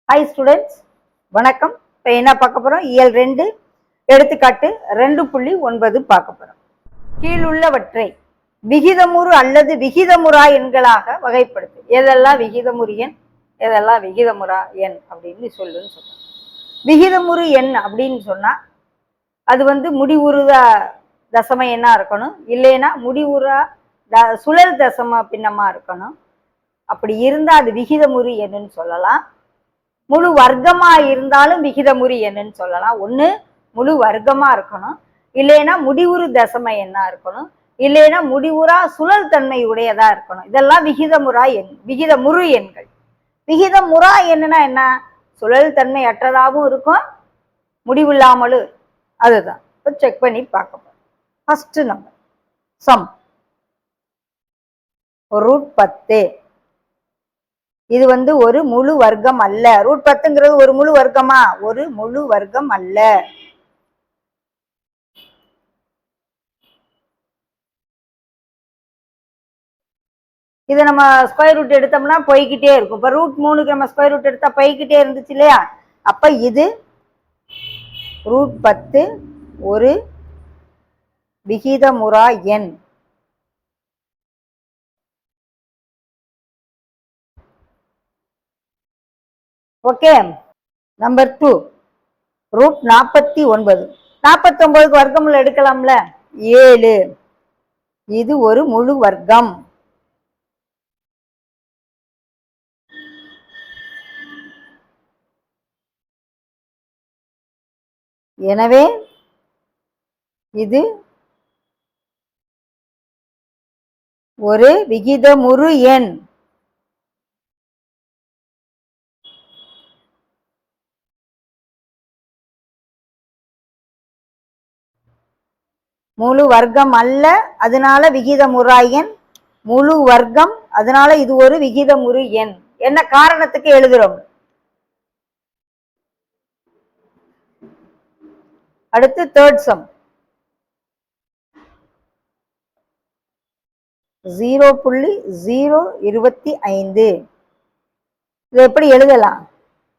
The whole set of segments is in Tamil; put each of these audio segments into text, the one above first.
ஹாய் ஸ்டூடெண்ட்ஸ், வணக்கம். இப்போ என்ன பார்க்க போகிறோம்? இயல் 2 எடுத்துக்காட்டு 2.9 பார்க்க போகிறோம். கீழுள்ளவற்றை விகிதமுறு அல்லது விகிதமுறா எண்களாக வகைப்படுத்து. எதெல்லாம் விகிதமுறு எண், எதெல்லாம் விகிதமுறா எண் அப்படின்னு சொல்லுன்னு சொல்றோம். விகிதமுறு எண் அப்படின்னு சொன்னா அது முடிவுறுத தசம எண்ணா இருக்கணும், இல்லைன்னா முடிவுறா சுழல் தசம பின்னமா இருக்கணும். அப்படி இருந்தா அது விகிதமுறு எண்ணுன்னு சொல்லலாம். முழு வர்க்கமா இருந்தாலும் விகிதமுறு எண்ணுன்னு சொல்லலாம். ஒண்ணு முழு வர்க்கமா இருக்கணும், இல்லைன்னா முடிவுறு தசம எண்ணா இருக்கணும், இல்லைன்னா முடிவுறா சுழல் தன்மை உடையதா இருக்கணும். இதெல்லாம் விகிதமுறா எண், விகிதமுறு எண்கள். விகிதமுறா எண்ணுனா என்ன? சுழல் தன்மை அற்றதாகவும் இருக்கும், முடிவில்லாமலும். அதுதான் செக் பண்ணி பார்க்க போறோம். First number sum √10. இது ஒரு முழு வர்க்கம் அல்ல. √10ங்கிறது ஒரு முழு வர்க்கமா? ஒரு முழு வர்க்கம் அல்ல. இதை நம்ம ஸ்கொயர் ரூட் எடுத்தோம்னா போய்கிட்டே இருக்கும். இப்ப √3க்கு நம்ம ஸ்கொயர் ரூட் எடுத்தா போய்கிட்டே இருந்துச்சு இல்லையா? அப்ப இது √10 ஒரு விகிதமுறா எண். ஓகே. நம்பர் 2 √49. 49க்கு வர்க்கமுள்ள எடுக்கலாம்ல, 7. இது ஒரு முழு வர்க்கம். எனவே இது ஒரு விகிதமுறு எண். முழு வர்க்கம் அல்ல, அதனால விகிதமுறா எண். முழு வர்க்கம், அதனால இது ஒரு விகிதமுறு எண். என்ன காரணத்துக்கு எழுதுறோம்? அடுத்து தேர்ட் சம் 0.025. இது எப்படி எழுதலாம்?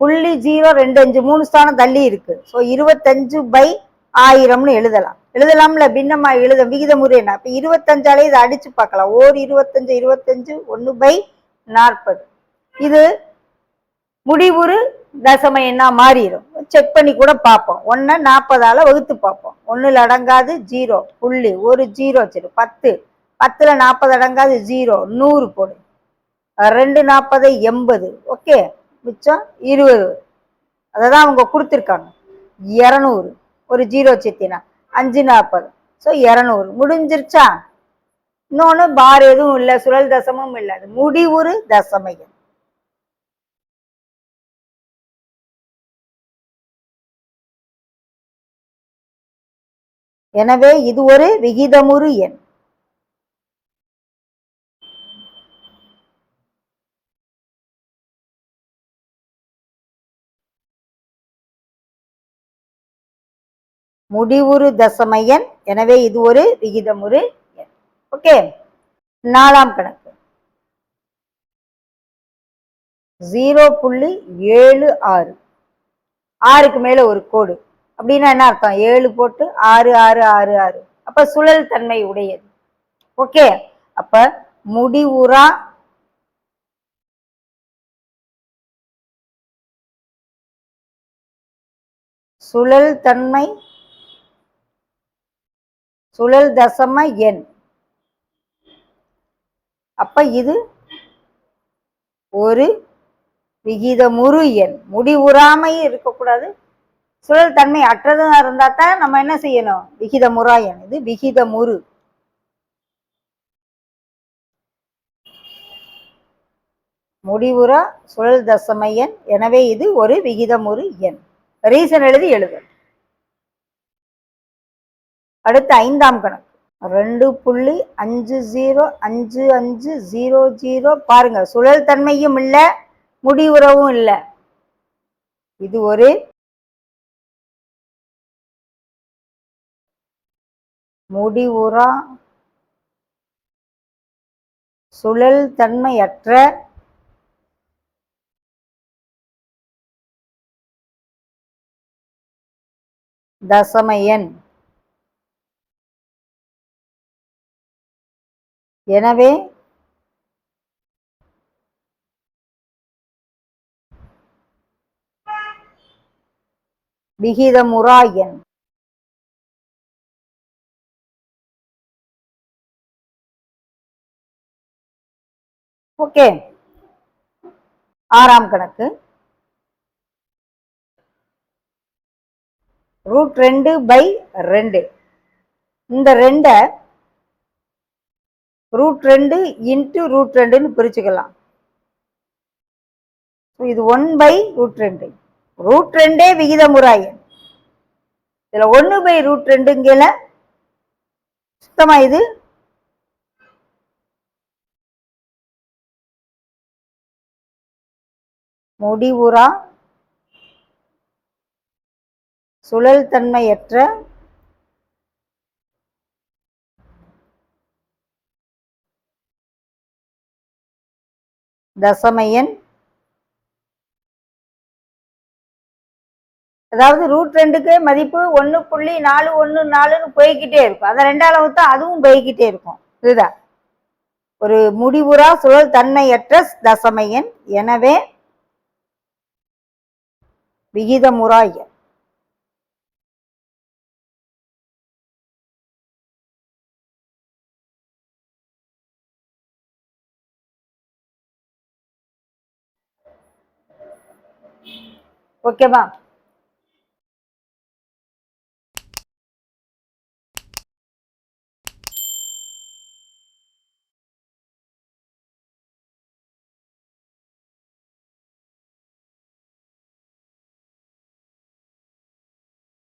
0.025 3 ஸ்தானம் தள்ளி இருக்கு. ஸோ 25/1000ன்னு எழுதலாம்ல. பின்னமா எழுத விகிதமுறை என்ன? இப்ப 25ஆலே இதை அடிச்சு பார்க்கலாம். 25 25 1/40. இது முடிவுறு தசம எண்ணா மாறிடும். செக் பண்ணி கூட பார்ப்போம். 1 40ஆல வகுத்து பார்ப்போம். 1ல் அடங்காது 0, புள்ளி ஒரு 0 சரி. 10 10ல் 40 அடங்காது 0, 100 போடு. 2 40 80. ஓகே, மிச்சம் 20. அததான் அவங்க கொடுத்துருக்காங்க. 200 ஒரு 0 சேர்த்தினா 5 40. ஸோ 200 முடிஞ்சிருச்சா? இன்னொன்னு பார் எதுவும் இல்லை, சுழல் தசமும் இல்லை, அது முடிவுறு தசம எண். எனவே இது ஒரு விகிதமுறு எண். முடிவுறு தசம எண். எனவே இது ஒரு விகிதமுறு எண். ஓகே. 4ஆம் கணக்கு 0.76. 6க்கு மேல ஒரு கோடு அப்படின்னா என்ன அர்த்தம்? 7 போட்டு 6 6 6 6. அப்ப சுழல் தன்மை உடையது. ஓகே. அப்ப முடிவுறா சுழல் தன்மை சுழல் தசம எண். அப்ப இது ஒரு விகிதமுறு எண். முடிவுறாமை இருக்கக்கூடாது, சுழல் தன்மை அற்றதா இருந்தா தான் நம்ம என்ன செய்யணும்? விகிதமுறா எண். இது விகிதமுறு. முடிவுறா சுழல் தசம எண். எனவே இது ஒரு விகிதமுறு எண். ரீசன் எழுதி எழுது. அடுத்து 5ஆம் கணக்கு 2.505500. பாருங்க, சுழல் தன்மையும் இல்ல, முடிவுறவும் இல்ல. இது ஒரு முடிவுறா சுழல் தன்மையற்ற தசம எண். எனவே விகிதமுறா எண். ஓகே. ஆறாம் கணக்கு. √2/2. இந்த 2 √2 இன்ட்டு √2ன்னு பிரிச்சுக்கலாம். இது 1/√2. √2 விகிதமுறா எண். இதுல 1/√2ங்கல சுத்தமா இது முடிவுறா சுழல் தன்மையற்ற தசம எண். அதாவது √2க்கு மதிப்பு 1.414ன்னு போய்கிட்டே இருக்கும். அதை 2ஆல வகுத்தா அதுவும் போய்கிட்டே இருக்கும். இதுதான் ஒரு முடிவுறா சுழல் தன்மையற்ற தசம எண். எனவே விகிதமுறா எண். ஓகேவா?